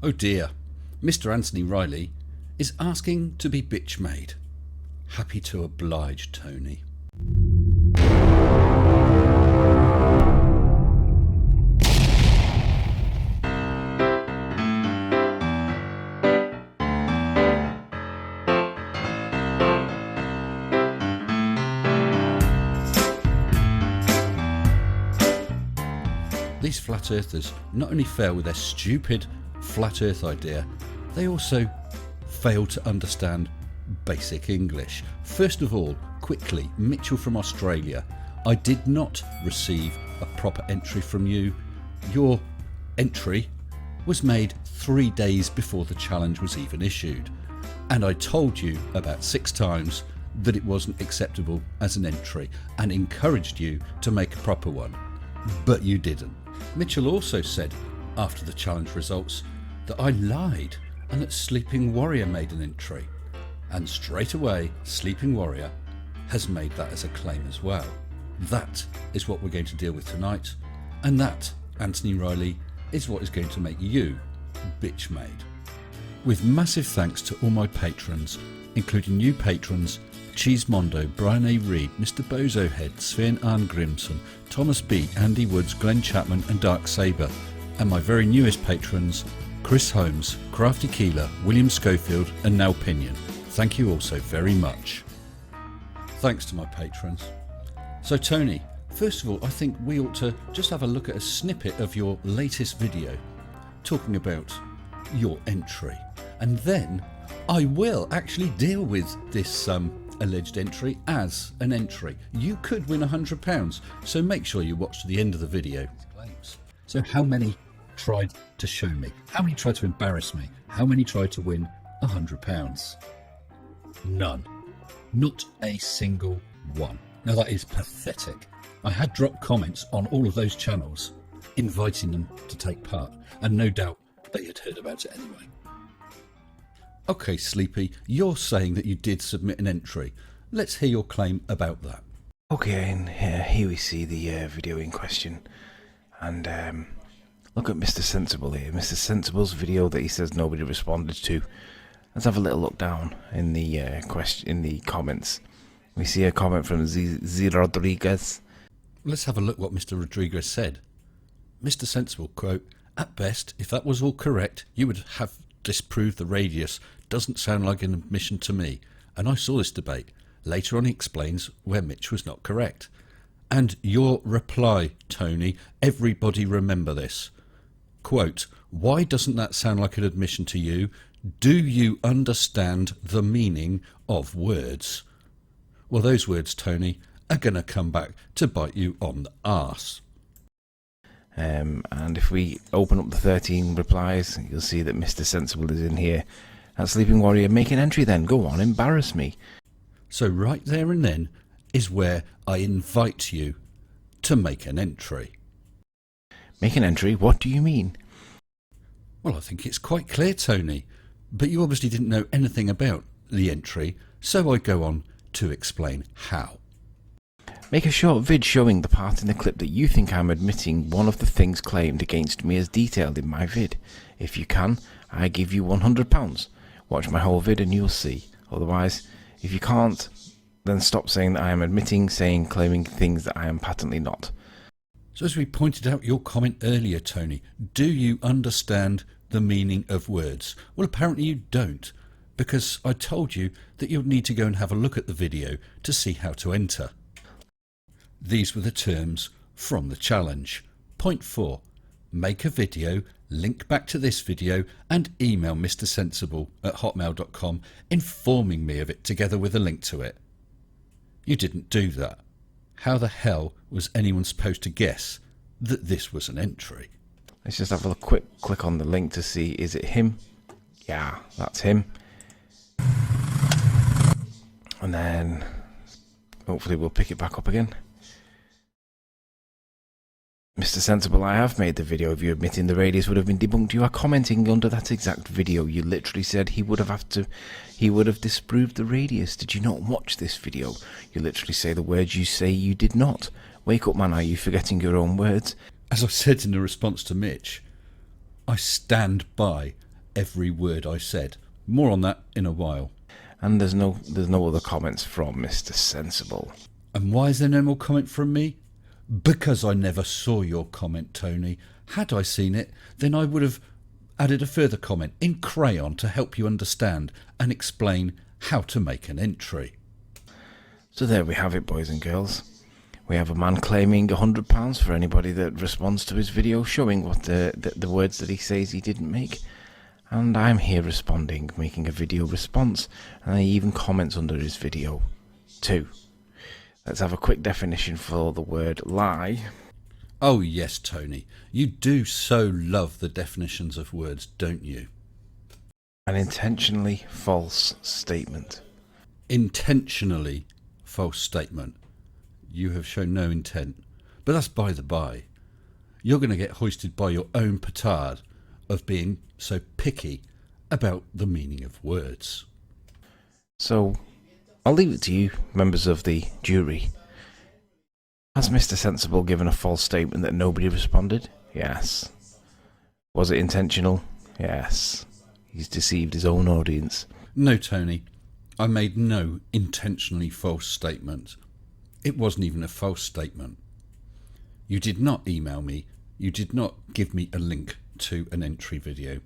Oh dear, Mr. Anthony Riley is asking to be bitch made. Happy to oblige, Tony. These flat earthers not only fail with their stupid flat earth idea, they also fail to understand basic English. First of all, quickly, Mitchell from Australia, I did not receive a proper entry from you. Your entry was made 3 days before the challenge was even issued, and I told you about 6 times that it wasn't acceptable as an entry and encouraged you to make a proper one, but you didn't. Mitchell also said after the challenge results that I lied and that Sleeping Warrior made an entry, and straight away Sleeping Warrior has made that as a claim as well. That is what we're going to deal with tonight, and that, Anthony Riley, is what is going to make you bitch made. With massive thanks to all my patrons, including new patrons Cheese Mondo, Brian A. Reed, Mr. Bozohead, Sven Arn Grimson, Thomas B, Andy Woods, Glenn Chapman and Dark Saber, and my very newest patrons Chris Holmes, Crafty Keeler, William Schofield and Nell Pinion. Thank you all so very much. Thanks to my patrons. So Tony, first of all, I think we ought to just have a look at a snippet of your latest video talking about your entry, and then I will actually deal with this alleged entry as an entry. You could win £100, so make sure you watch to the end of the video. So how many tried to show me? How many tried to embarrass me? How many tried to win £100? None. Not a single one. Now that is pathetic. I had dropped comments on all of those channels inviting them to take part, and no doubt they had heard about it anyway. Okay, Sleepy, you're saying that you did submit an entry. Let's hear your claim about that. Okay, and here we see the video in question. And look at Mr. Sensible here. Mr. Sensible's video that he says nobody responded to. Let's have a little look down in the comments. We see a comment from Z Rodriguez. Let's have a look what Mr. Rodriguez said. Mr. Sensible, quote, "At best, if that was all correct, you would have disproved the radius. Doesn't sound like an admission to me. And I saw this debate. Later on he explains where Mitch was not correct." And your reply, Tony, everybody remember this. Quote, "Why doesn't that sound like an admission to you? Do you understand the meaning of words?" Well, those words, Tony, are going to come back to bite you on the arse. And if we open up the 13 replies, you'll see that Mr. Sensible is in here. And Sleeping Warrior, make an entry then. Go on, embarrass me. So right there and then is where I invite you to make an entry. Make an entry? What do you mean? Well, I think it's quite clear, Tony. But you obviously didn't know anything about the entry, so I go on to explain how. Make a short vid showing the part in the clip that you think I'm admitting one of the things claimed against me as detailed in my vid. If you can, I give you £100. Watch my whole vid and you'll see. Otherwise, if you can't, then stop saying that I am admitting, claiming things that I am patently not. So as we pointed out your comment earlier, Tony, do you understand the meaning of words? Well, apparently you don't, because I told you that you'd need to go and have a look at the video to see how to enter. These were the terms from the challenge. Point 4. Make a video, link back to this video and email Mr. Sensible at hotmail.com informing me of it together with a link to it. You didn't do that. How the hell was anyone supposed to guess that this was an entry? Let's just have a quick click on the link to see, is it him? Yeah, that's him. And then hopefully we'll pick it back up again. Mr. Sensible, I have made the video of you admitting the radius would have been debunked. You are commenting under that exact video. You literally said he would have disproved the radius. Did you not watch this video? You literally say the words you say you did not. Wake up, man, are you forgetting your own words? As I said in the response to Mitch, I stand by every word I said. More on that in a while. And there's no other comments from Mr. Sensible. And why is there no more comment from me? Because I never saw your comment, Tony. Had I seen it, then I would have added a further comment in crayon to help you understand and explain how to make an entry. So there we have it, boys and girls. We have a man claiming £100 for anybody that responds to his video showing what the words that he says he didn't make. And I'm here responding, making a video response, and he even comments under his video too. Let's have a quick definition for the word lie. Oh yes, Tony, you do so love the definitions of words, don't you? An intentionally false statement. Intentionally false statement. You have shown no intent, but that's by the by. You're going to get hoisted by your own petard of being so picky about the meaning of words. So, I'll leave it to you, members of the jury. Has Mr. Sensible given a false statement that nobody responded? Yes. Was it intentional? Yes. He's deceived his own audience. No, Tony, I made no intentionally false statement. It wasn't even a false statement. You did not email me. You did not give me a link to an entry video.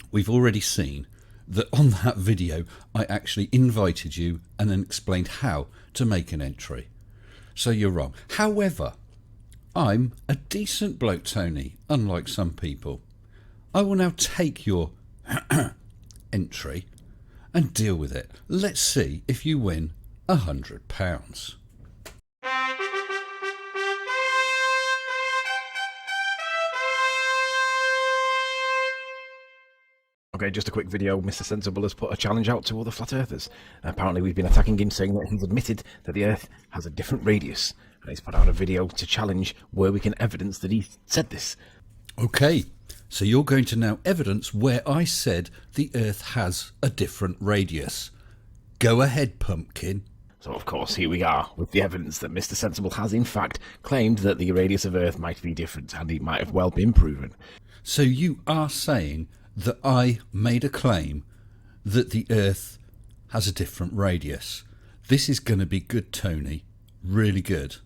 We've already seen that on that video I actually invited you and then explained how to make an entry. So you're wrong. However, I'm a decent bloke, Tony, unlike some people. I will now take your entry and deal with it. Let's see if you win £100. Okay, just a quick video. Mr. Sensible has put a challenge out to all the flat earthers. Apparently we've been attacking him, saying that he's admitted that the earth has a different radius. And he's put out a video to challenge where we can evidence that he said this. Okay, so you're going to now evidence where I said the earth has a different radius. Go ahead, pumpkin. So of course here we are with the evidence that Mr. Sensible has in fact claimed that the radius of earth might be different, and it might have well been proven. So you are saying that I made a claim that the earth has a different radius. This is going to be good, Tony. Really good.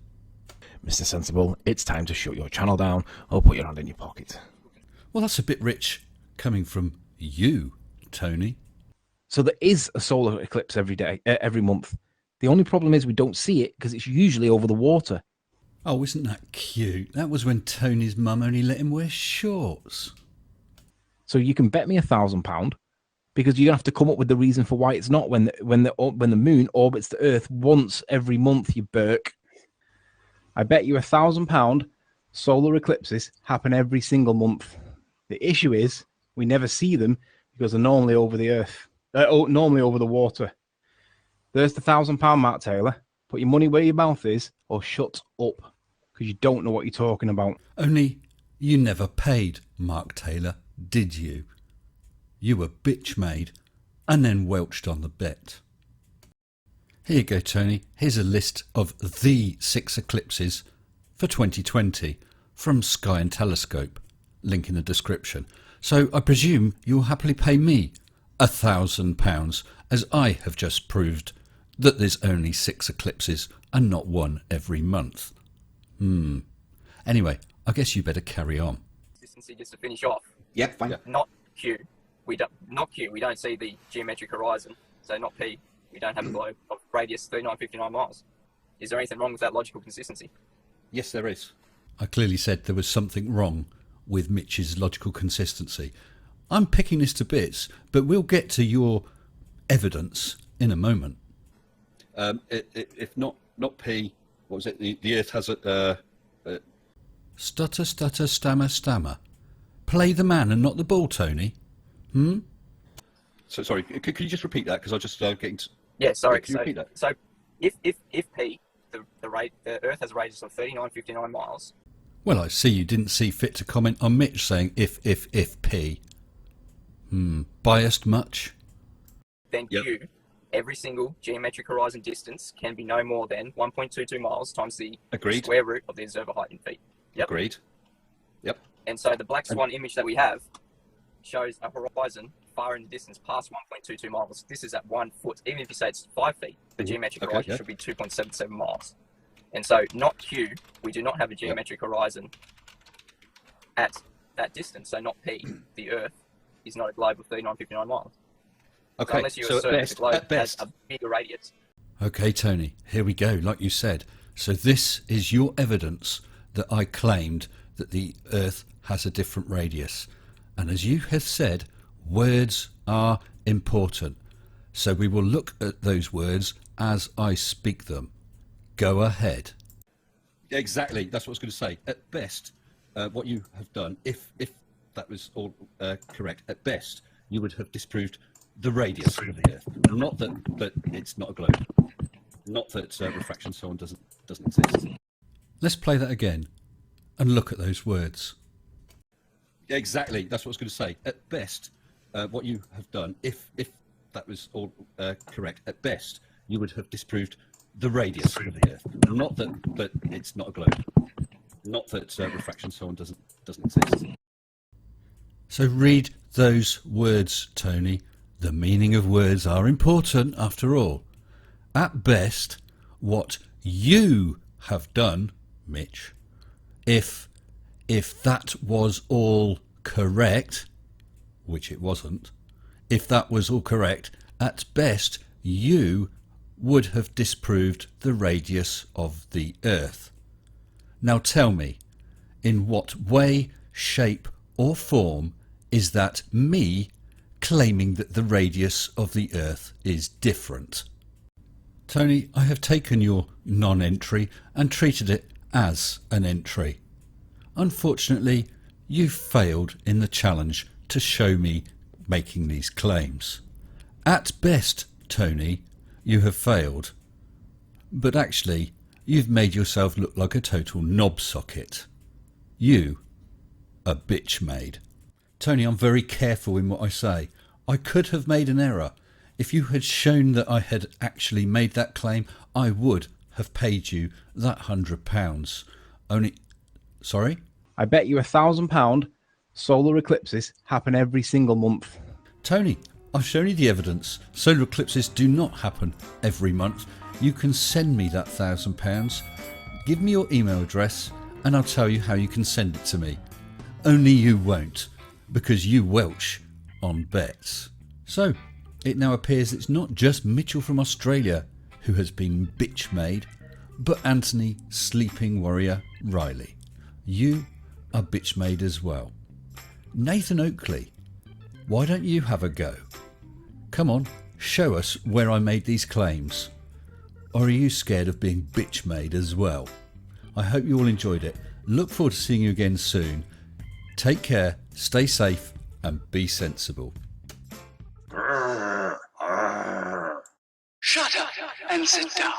Mr. Sensible, it's time to shut your channel down or put your hand in your pocket. Well, that's a bit rich coming from you, Tony. So there is a solar eclipse every month. The only problem is we don't see it because it's usually over the water. Oh, isn't that cute? That was when Tony's mum only let him wear shorts. So you can bet me £1,000 because you're gonna have to come up with the reason for why it's not when the moon orbits the Earth once every month. You Burke. I bet you £1,000 solar eclipses happen every single month. The issue is we never see them because they're normally over the Earth, normally over the water. There's the £1,000, Mark Taylor. Put your money where your mouth is, or shut up, because you don't know what you're talking about. Only you never paid, Mark Taylor, did you? You were bitch made and then welched on the bet. Here you go, Tony. Here's a list of the 6 eclipses for 2020 from Sky and Telescope. Link in the description. So I presume you'll happily pay me £1,000 as I have just proved that there's only 6 eclipses and not one every month. Anyway, I guess you better carry on. Consistency just to finish off. Yep, fine. Not Q. We don't see the geometric horizon. So not P. We don't have a globe of radius 3959 miles. Is there anything wrong with that logical consistency? Yes, there is. I clearly said there was something wrong with Mitch's logical consistency. I'm picking this to bits, but we'll get to your evidence in a moment. If not P, what was it? The Earth has a... Stutter, stutter, stammer, stammer. Play the man and not the ball, Tony. So sorry, could you just repeat that? Because I just getting... Yeah, sorry. Can you repeat that? So if P, the Earth has a radius of 3959 miles. Well, I see you didn't see fit to comment on Mitch saying if P. Biased much? Then Yep. Q, every single geometric horizon distance can be no more than 1.22 miles times the Agreed. square root of the observer height in feet. Yep. Agreed. Yep. And so the black swan image that we have shows a horizon far in the distance past 1.22 miles. This is at 1 foot. Even if you say it's 5 feet, the geometric horizon should be 2.77 miles. And so, not Q, we do not have a geometric horizon at that distance. So, not P, the Earth is not a globe of 3959 miles. Okay, So unless you so assert that the globe has best. a bigger radius. Okay, Tony, here we go, like you said. So this is your evidence that I claimed that the Earth has a different radius. And as you have said, words are important. So we will look at those words as I speak them. Go ahead. Exactly, that's what I was going to say. At best, what you have done, if that was all correct, at best, you would have disproved the radius of the Earth. Not that it's not a globe. Not that refraction and so on doesn't exist. Let's play that again and look at those words. Exactly, that's what I was going to say. At best, what you have done, if that was all correct, at best, you would have disproved the radius of the Earth. Not that it's not a globe. Not that refraction and so on doesn't exist. So read those words, Tony. The meaning of words are important after all. At best, what you have done, Mitch, if that was all correct, which it wasn't, if that was all correct, at best you would have disproved the radius of the Earth. Now tell me, in what way, shape or form is that me claiming that the radius of the Earth is different? Tony, I have taken your non-entry and treated it as an entry. Unfortunately, you failed in the challenge to show me making these claims. At best, Tony, you have failed. But actually, you've made yourself look like a total knob socket. You, a bitch maid. Tony, I'm very careful in what I say. I could have made an error. If you had shown that I had actually made that claim, I would have paid you that £100. Only... Sorry? I bet you £1,000 solar eclipses happen every single month. Tony, I've shown you the evidence. Solar eclipses do not happen every month. You can send me that £1,000. Give me your email address and I'll tell you how you can send it to me. Only you won't, because you Welch on bets. So, it now appears it's not just Mitchell from Australia who has been bitch made, but Anthony Sleeping Warrior Riley. You are bitch made as well. Nathan Oakley, why don't you have a go? Come on, show us where I made these claims. Or are you scared of being bitch made as well? I hope you all enjoyed it. Look forward to seeing you again soon. Take care, stay safe and be sensible. Shut up and sit down.